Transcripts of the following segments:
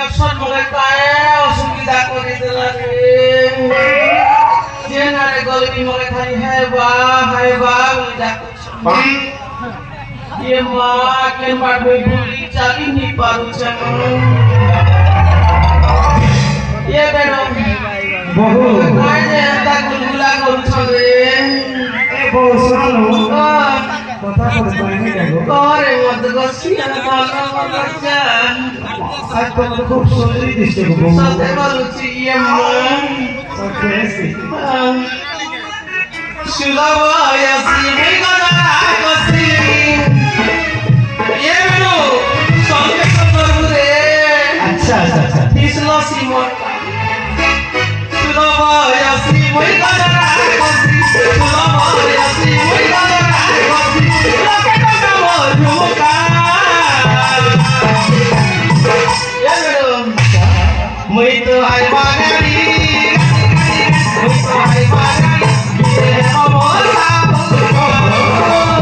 election মনে কায়ে অসুবিধা করে দিলারে যে নারে গলবি মনে খালি হ্যাঁ বা বলে ডাকছ ये माँ के बाटे भूली चाली नहीं पारुछ ये बेनो बहु काय जे एता गुलगुला करूछ रे ए बहु सुनो কথা বলতে পারি না গো করে মত গছিয়া ভালো যা আজ তো খুব সুন্দরী দিশে গো সাথে বলছি ये माँ ওকে সুলাবায়া সিমে গলা গছি ये बेनो সঙ্গে করব রে আচ্ছা আচ্ছা আচ্ছা ইসলা সিমন সুলাবায়া সিমে গলা গছি সুলাবায়া সিমে গলা গছি লোকে কামো ঝুমকা ये बेनो মই তো আই বাগাড়ি মই তো আই বাগাড়ি ये अमर साहू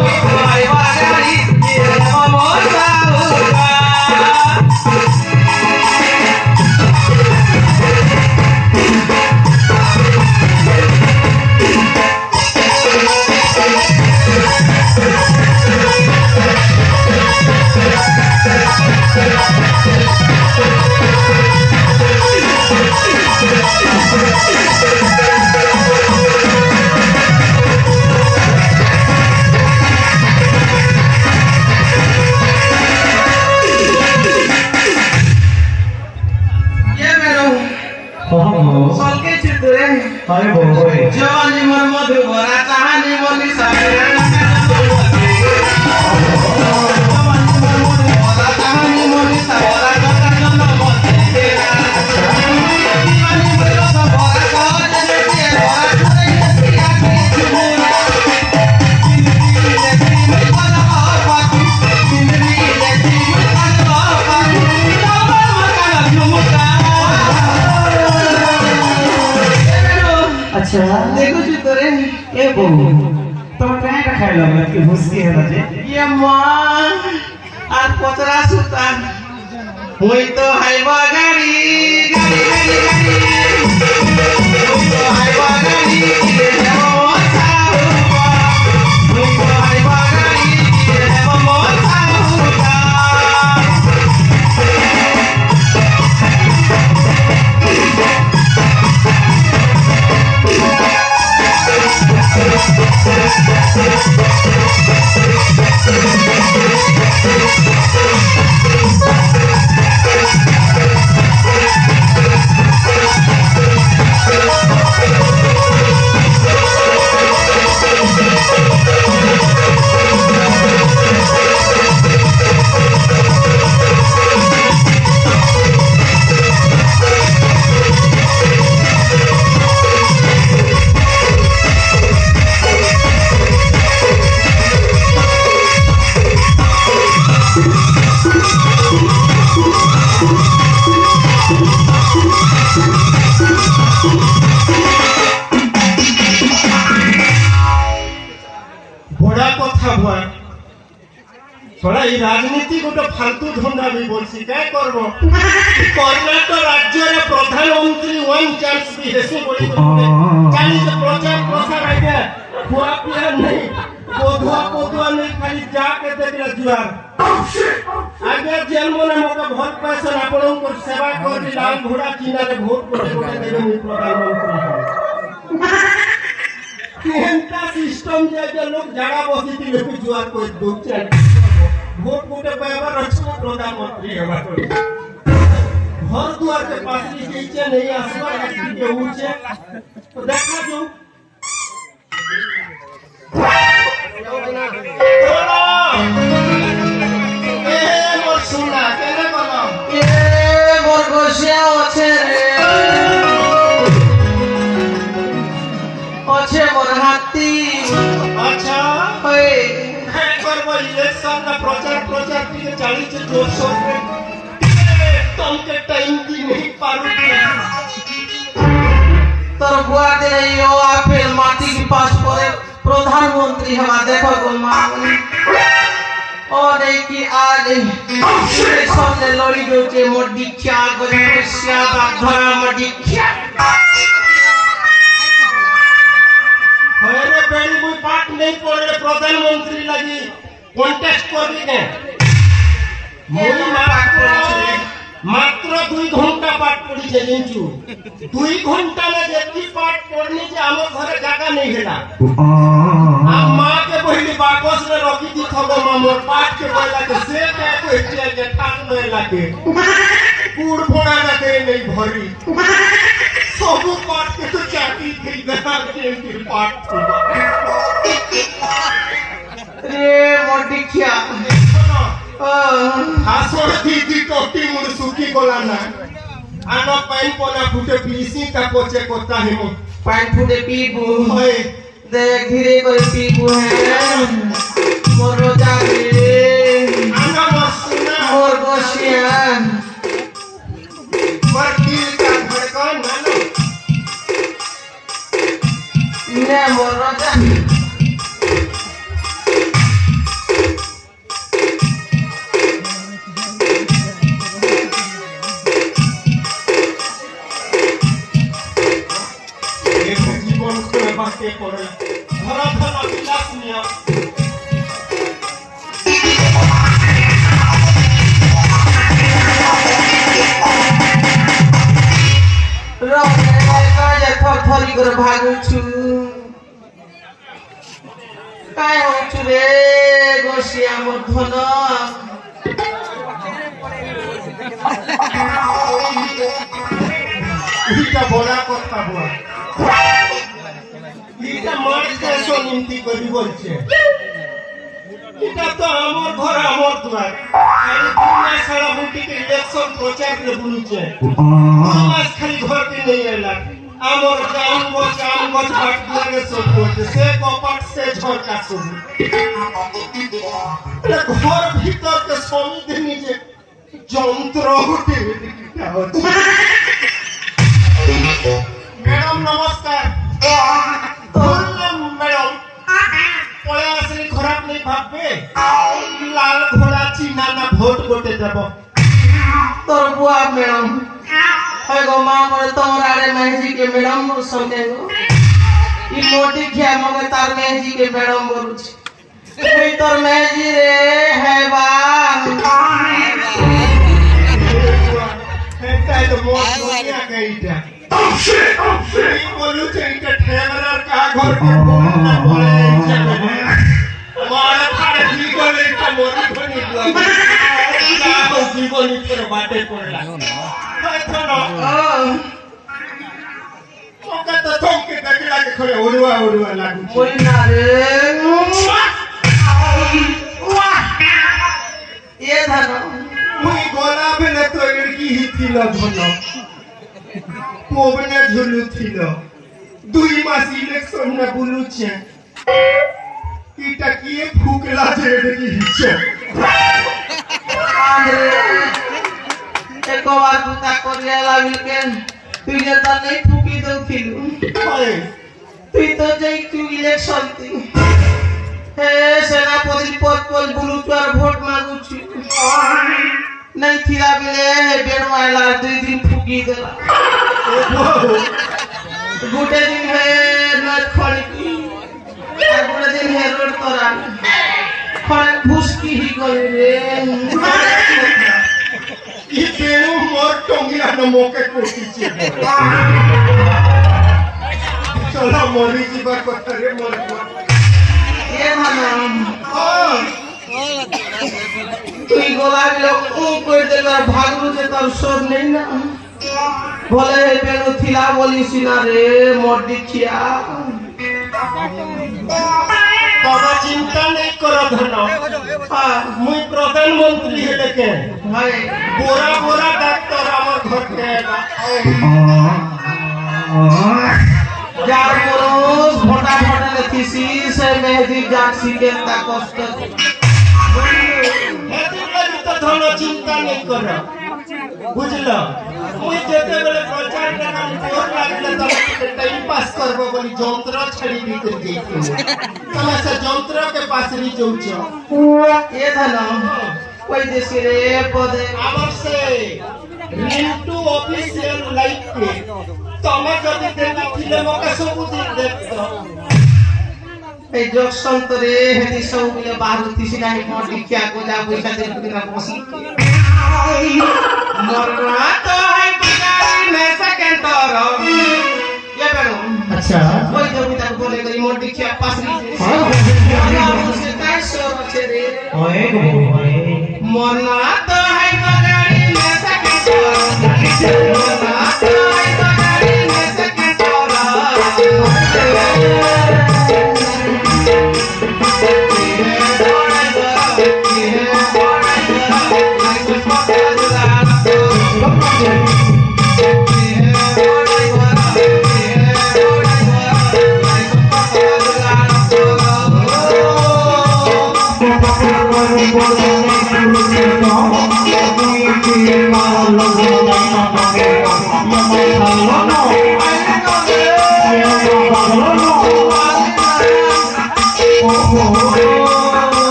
মই তো আই বাগাড়ি ये अमर साहू ये मेरो सलके चितरे আরে বহু जवानी मन मधु भरा कहानी मनी सारे जवानी मन मधु भरा कहानी मनी सारा कथा जन मते तेरा दीवानी मेरो सब भरा काज लेके भरा करे सिया के झुमुरा जिंदगी लेती मैं कलवा पाती जिंदगी लेती मैं कलवा पाती डबल मकान झुमुका আচ্ছা देखो चितरे এ বহু তোমার কাঁটা খাইলো কি হুসকি হলো যে ये मां আর পতরা সুতান মই তো হাইবা গাড়ি গাড়ি গাড়ি গাড়ি মই তো হাইবা গাড়ি রে মমতা হুবা মই তো হাইবা গাড়ি রে মমতা হুবা বড়া কথা ভয় তোরা এই রাজনীতি গোটে ফালতু ধন্দা বি বলছি কে করব কর্ণাটক রাজ্যের প্রধানমন্ত্রী ওয়ান চান্স বি হেসে বলি চালিছে প্রচার প্রসার আগে খুয়া পিয়া নেই পদুয়া নেই খালি যাকে দেখলে জুয়ার আগে জেল মনে মতো ভোট পাইছেন আপনার সেবা করি লাল ঘোড়া চিনারে ভোট করে দেবেন প্রধানমন্ত্রী কেনটা সিস্টেম যে লোক জায়গা বসিতি লোক জুয়ার করে দৌড়ছে ভোট কোটে পাইবার আছে প্রধানমন্ত্রী হবার ঘর দুয়ার के पास नीचे नहीं आसवा के ऊंचे तो देखा जो ए मोर सुना केने कोलो এ বরগসিয়া আছে রে আছে মোর হাতি अच्छा ওই है करबो इलेक्शन का प्रचार के चालीस जोर शोर में तुमके टाइम दी नहीं पारू তোর বুয়া দে ইও আপেল মাটি কি পাস করে প্রধানমন্ত্রী হবা দেখো গো মা অনেকে আলে সামনে লড়ি গেছে মোর দীক্ষা গজা ধরা মোর দীক্ষা হরে বেড়ি মুই পাঠ নেই পড়ে প্রধানমন্ত্রী লাগি কন্টেস্ট করবি কে মুই মাত্র 2 ঘন্টা পাঠ পড়িছে জানছু 2 ঘন্টা না যেতি পাঠ পড়নি যে আমার ঘরে জায়গা নেই হেলা माँ के पहले बाकस में रखी थी थगो मोर पाठ के पहला के से के कहते के ठान में लागे कूड़ फोड़ा लगे नहीं भरी सब पाठ के तो चाटी थी दहा के पाठ रे मोटिखिया हासोर दीदी टोटी मुड़ सुखी गोला ना आनो पाइन पोना फुटे पीसी का पोचे कोता है मो पाइन फुटे पीबू होए देख धीरे कर पीबू है मोर रोजा रे आना मसना मोर गोशिया मोर दिल का धड़कन नानो ने मोर रोजा জীবন করে বাঁচতে পড়ে ধরা ধরা বিলাস নিয়া थरी कर भागुछु काय होछु रे गोसिया मोर धन इटा बड़ा কথা বুয়া इटा मार देशो निमती करी বলছে এটা তো আমার ঘর আমার দুয়ার খালি দুনিয়া সারা বুটিকে ইলেকশন প্রচার করে বুলুছে সমাজ খালি ঘরকে নেই এলা আমার গাম গছ বাট লাগে সব করছে সে কপাট সে ঝরকা সব এটা ঘর ভিতর কে সমিতি নিজে যন্ত্র উঠে এটা হচ্ছে ম্যাডাম নমস্কার বললাম ম্যাডাম পরে আসলে খারাপ নেই ভাববে লাল ঘোড়া চিনা না ভোট করতে যাব তোর বুয়া ম্যাডাম হয় গো মা মরে তোমার আরে মেহজি के मैडम मोर संगे गो ई मोटी खिया मगे तार मेहजी के मैडम बोलुछ कोई तोर मेहजी रे है बा এটা তো মোট দুনিয়া কইটা এই বলুছে এটা ঠেবরার কা ঘর কে বল না বলে আমার খাড়ে কি করে এটা মরি ধনি না জীবনী করে বাটে পড়লা হয়তো না ওকে তো থমকে দেখলা কে করে উড়ুয়া লাগু बोल ना रे ये धन মুই গোলা বেলে তো লড়কি হিছিল ধন পোবনে ঝুলুছিল 2 মাস ইলেকশন না বুলুছে ইটা কি ফুকলা যে দেখি হিচ্ছে आंध्रे एक बार गुता करिया लागिल के তুই যে তা নেই ফুকি দউছিলু হয় তুই তো যাই তুই ইলেকশন তি হে সেনাপতি পদ পদ বুলুচার ভোট মাগুছি नहीं थिला बिले बेड मारला 2 दिन फुकी देला गुटे दिन है नट खड़ी की और गुटे दिन है रोड तोरा खड़े फुसकी ही गई रे ই বেরু মোর টঙ্গিয়া ন মোকে কোটিছে চলা মরি যাবার কথা রে মোর ये मानम তুই গোলাপি লোক ও কই দেলা ভাগরু যে তোর সর নেই না বলে বেনু থিলা বলিস না রে মোর দিখিয়া বাবা চিন্তা নেই কর ধন মুই প্রধানমন্ত্রী হেলে কে ভাই बोरा बोरा डॉक्टर আমার ঘর কে যার পরশ ফটা ফটা লেখিসি সে মেহেদি জাকসি কে তা কষ্ট হেতি লাগি তো ধন চিন্তা নেই কর বুঝলো মুই যেতে বেলে প্রচার টাকা তোর লাগলে তুমি টাইম পাস করব বলি যন্ত্র ছাড়ি ভিতর গেছি তুমি সে যন্ত্রকে পাসরি যাউছ এ ধন কই দেশে রে পদে আমার সে রিন্টু অফিসিয়াল লাইফে তুমি যদি দেখিলে মকে ସବୁদিন দেখতো এই যোগ সন্তরে হেতি সব মিলে বারুতি সিনাই মোর দীক্ষা গোজা পয়সা দে পুরা বসি মরনা তো হাই বাগাই মে সেকেন্ড তর ये बेरो अच्छा कोई देवी तक बोले गई मोर दीक्षा पासरी से कैसे रचे रे ओए गो ओए मरना तो है बगाड़ी में सेकेंड तोरा मरना तो है बगाड़ी में सेकेंड तोरा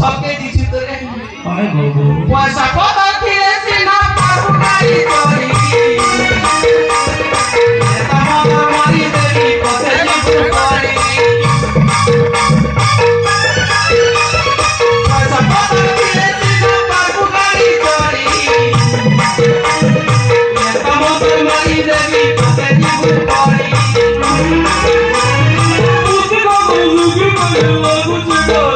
सबके दीची तोरे ओए गो पैसा पता फिरे से ना पारू गाड़ी चोरी तमाम मारी देवी पसे जीवन करी पैसा पता फिरे से ना पारू गाड़ी चोरी तमाम मारी देवी पसे जीवन करी उसको मुझे लागू चलो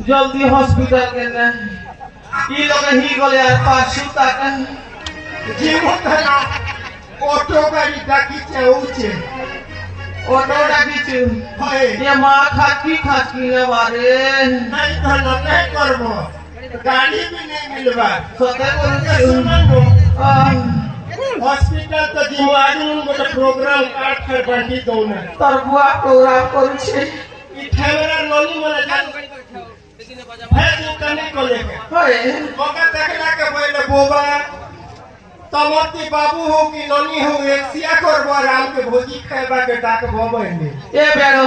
जल्दी हॉस्पिटल के ने ई लोग ही गले यार पाछू तक জীবন না অটো গাড়ি ডাকিছে উঠছে ऑटो डाकी छु হয় ये मां खाकी रे बारे নাই ধন নাই করব গাড়ি भी नहीं मिलवा सते सुनो बोल हॉस्पिटल तो जिम्मेवारी गोटे प्रोग्राम कार्ड कर बांटी दौना तर बुआ प्रोग्राम करू छे ई कैमरा नली मने जान है तू कने को लेके होए मौका देखला के पहले बोबा तमती बाबू हो कि ननी हो एक सिया करबो राम के भोजी खाएबा के डाक बबे ने ए बेरो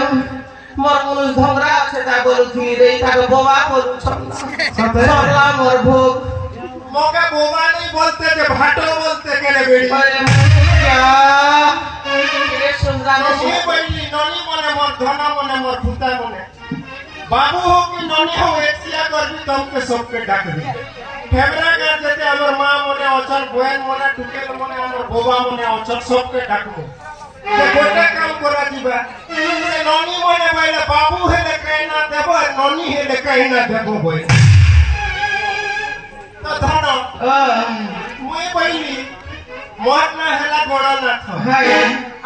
মোর মনুষ ধংরা আছে তা বলুথিনি রে তাকে বোবা বলুছন না সরলা মোর ভোগ মকে বোবা নেই বলতে যে ভাটো বলতে কেন বেড়ি আরে যা রে সুন্দরানো ননি বললি ননি মনে মোর ধনা মনে মোর ভূতা মনে বাবু हो कि ननी हो एक्सिया करबी तुमके सबके डाकबी फेवरा कर देते हमर मां मने अचर बहन मने टुकेल मने हमर बोबा मने अचर सबके डाकबो ते गोटे काम करा दिबा से ननी मने बोले बाबू हेले कहना देबो ननी हेले कहना देबो बोल तो धन मुई बोली मोर ना हेला गोड़ा ना था हाय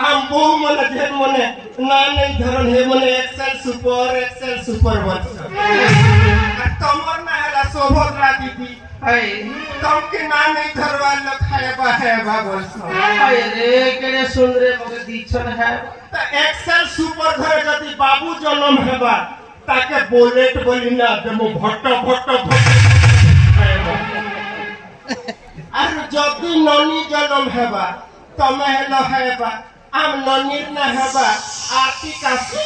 आम बहु मने जेन मने ना नहीं धरन हे मने एक्सेल सुपर वर्ष तमर ना हेला शोभद्रा दीदी हाय तुम के ना नहीं धरवा लो खाए बा बोलस हाय रे केने सुंदरे मगे दीछन है त एक्सेल सुपर घरे जदी बाबू जन्म हेबा ताके बुलेट बोली ना देमो भट्ट আর যদি ননি জন্ম হেবা তমে হেলো হেবা আম ননির না হেবা আরতি কাছে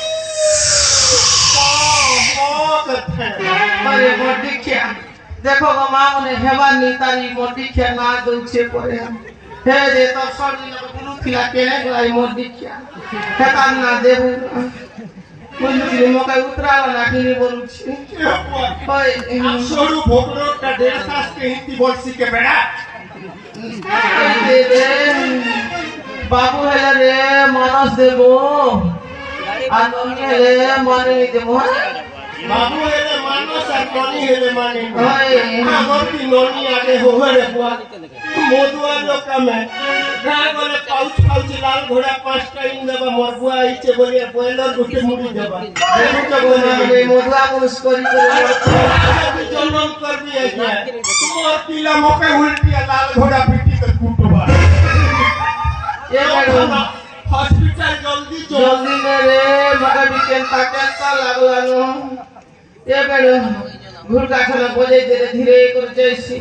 अरे मोटी क्या देखो गो मां ने हेवा नी तारी मोटी क्या ना दुछे पड़े हे रे तो सड़ी न बुलू खिला के ने गई मोटी क्या हे काम ना देबू बुलू की मका उतराला ना कि बोलू छी ओए সরু ভোগরটা দেড় শাসকে হিন্দি বলছি কে বেড়া दे दे बाबू हेले रे मानस देबो आनंद हेले माने देबो বাবু হেলে মানুষ আর ননি হেলে মানে ओए আমার কি ননি আগে হোরে বুয়া মধুয়া লোকামে গাঁ গলে পাউচ লাল ঘোড়া পাঁচটা ইন দেবা মোর বুয়া আইছে বলি বয়লর গুটে মুড়ি দেবা দেখো তো বলে रे मधुआ पुरुष करी আমি জন্ম করবি আইছে মোর পিলা মকে উল্টিয়া লাল ঘোড়া পিটি তে কুটবা ये करो हॉस्पिटल जल्दी चल जल्दी में रे मगर बिकेन पाकेता लागलानो ये करो घुर का खाना बोले धीरे धीरे कर जैसी